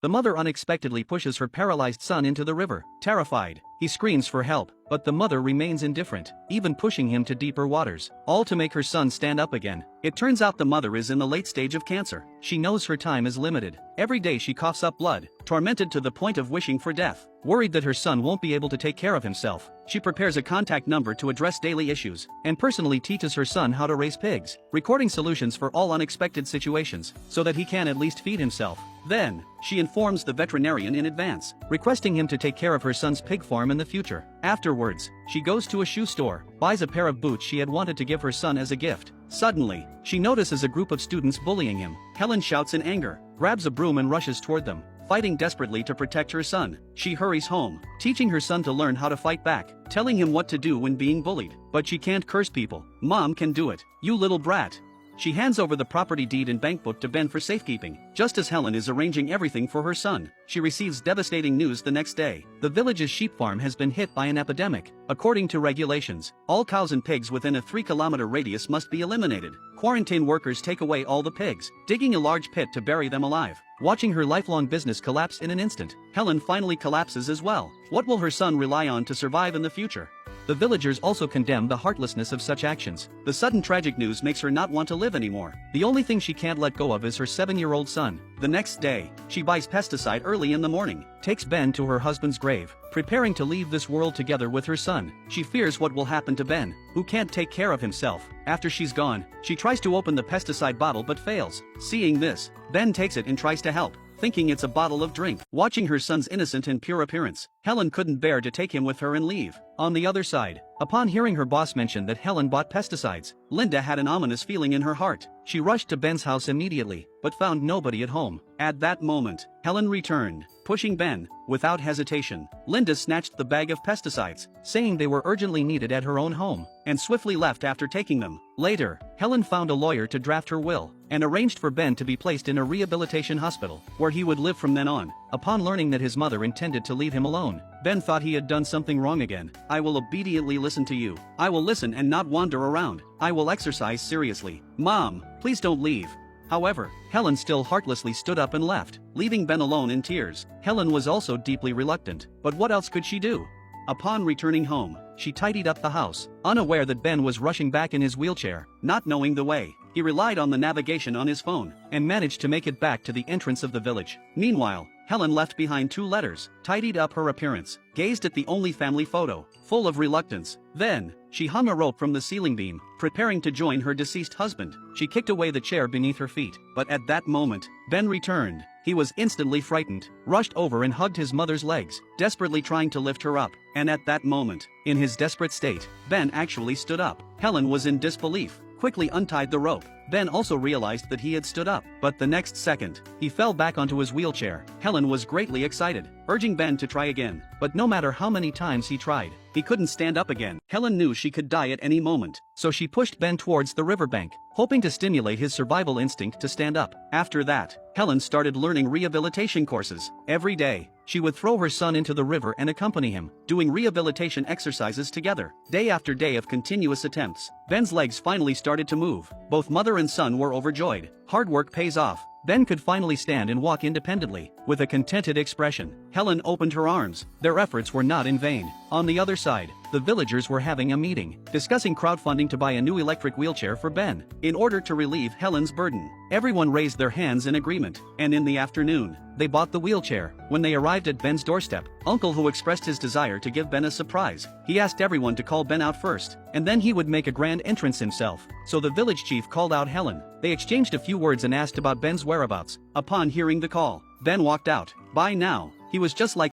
The mother unexpectedly pushes her paralyzed son into the river. Terrified, he screams for help, but the mother remains indifferent, even pushing him to deeper waters, all to make her son stand up again. It turns out the mother is in the late stage of cancer. She knows her time is limited. Every day she coughs up blood, tormented to the point of wishing for death. Worried that her son won't be able to take care of himself, she prepares a contact number to address daily issues, and personally teaches her son how to raise pigs, recording solutions for all unexpected situations, so that he can at least feed himself. Then, she informs the veterinarian in advance, requesting him to take care of her son's pig farm in the future. Afterwards, she goes to a shoe store, buys a pair of boots she had wanted to give her son as a gift. Suddenly, she notices a group of students bullying him. Helen shouts in anger, grabs a broom and rushes toward them. Fighting desperately to protect her son, she hurries home, teaching her son to learn how to fight back, telling him what to do when being bullied. But she can't curse people. Mom can do it. You little brat. She hands over the property deed and bank book to Ben for safekeeping. Just as Helen is arranging everything for her son, she receives devastating news the next day. The village's sheep farm has been hit by an epidemic. According to regulations, all cows and pigs within a 3-kilometer radius must be eliminated. Quarantine workers take away all the pigs, digging a large pit to bury them alive. Watching her lifelong business collapse in an instant, Helen finally collapses as well. What will her son rely on to survive in the future? The villagers also condemn the heartlessness of such actions. The sudden tragic news makes her not want to live anymore. The only thing she can't let go of is her 7-year-old son. The next day, she buys pesticide early in the morning, takes Ben to her husband's grave, preparing to leave this world together with her son. She fears what will happen to Ben, who can't take care of himself. After she's gone, she tries to open the pesticide bottle but fails. Seeing this, Ben takes it and tries to help, thinking it's a bottle of drink. Watching her son's innocent and pure appearance, Helen couldn't bear to take him with her and leave. On the other side, upon hearing her boss mention that Helen bought pesticides, Linda had an ominous feeling in her heart. She rushed to Ben's house immediately, but found nobody at home. At that moment, Helen returned, pushing Ben. Without hesitation, Linda snatched the bag of pesticides, saying they were urgently needed at her own home, and swiftly left after taking them. Later, Helen found a lawyer to draft her will, and arranged for Ben to be placed in a rehabilitation hospital, where he would live from then on. Upon learning that his mother intended to leave him alone, Ben thought he had done something wrong again. I will obediently listen to you. I will listen and not wander around. I will exercise seriously. Mom, please don't leave. However, Helen still heartlessly stood up and left, leaving Ben alone in tears. Helen was also deeply reluctant, but what else could she do? Upon returning home, she tidied up the house, unaware that Ben was rushing back in his wheelchair. Not knowing the way, he relied on the navigation on his phone, and managed to make it back to the entrance of the village. Meanwhile, Helen left behind 2 letters, tidied up her appearance, gazed at the only family photo, full of reluctance. Then, she hung a rope from the ceiling beam, preparing to join her deceased husband. She kicked away the chair beneath her feet, but at that moment, Ben returned. He was instantly frightened, rushed over and hugged his mother's legs, desperately trying to lift her up. And at that moment, in his desperate state, Ben actually stood up. Helen was in disbelief, quickly untied the rope. Ben also realized that he had stood up, but the next second, he fell back onto his wheelchair. Helen was greatly excited, urging Ben to try again, but no matter how many times he tried, he couldn't stand up again. Helen knew she could die at any moment, so she pushed Ben towards the riverbank, hoping to stimulate his survival instinct to stand up. After that, Helen started learning rehabilitation courses. Every day, she would throw her son into the river and accompany him, doing rehabilitation exercises together. Day after day of continuous attempts, Ben's legs finally started to move. Both mother and son were overjoyed. Hard work pays off. Ben could finally stand and walk independently. With a contented expression, Helen opened her arms. Their efforts were not in vain. On the other side, the villagers were having a meeting, discussing crowdfunding to buy a new electric wheelchair for Ben, in order to relieve Helen's burden. Everyone raised their hands in agreement, and in the afternoon, they bought the wheelchair. When they arrived at Ben's doorstep, Uncle, who expressed his desire to give Ben a surprise, he asked everyone to call Ben out first, and then he would make a grand entrance himself. So the village chief called out Helen. They exchanged a few words and asked about Ben's whereabouts. Upon hearing the call, Ben walked out. By now, he was just like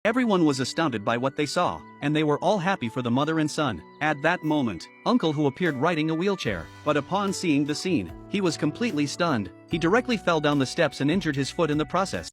everyone was astounded by what they saw, and they were all happy for the mother and son. At that moment, Uncle, who appeared riding a wheelchair, but upon seeing the scene, he was completely stunned. He directly fell down the steps and injured his foot in the process.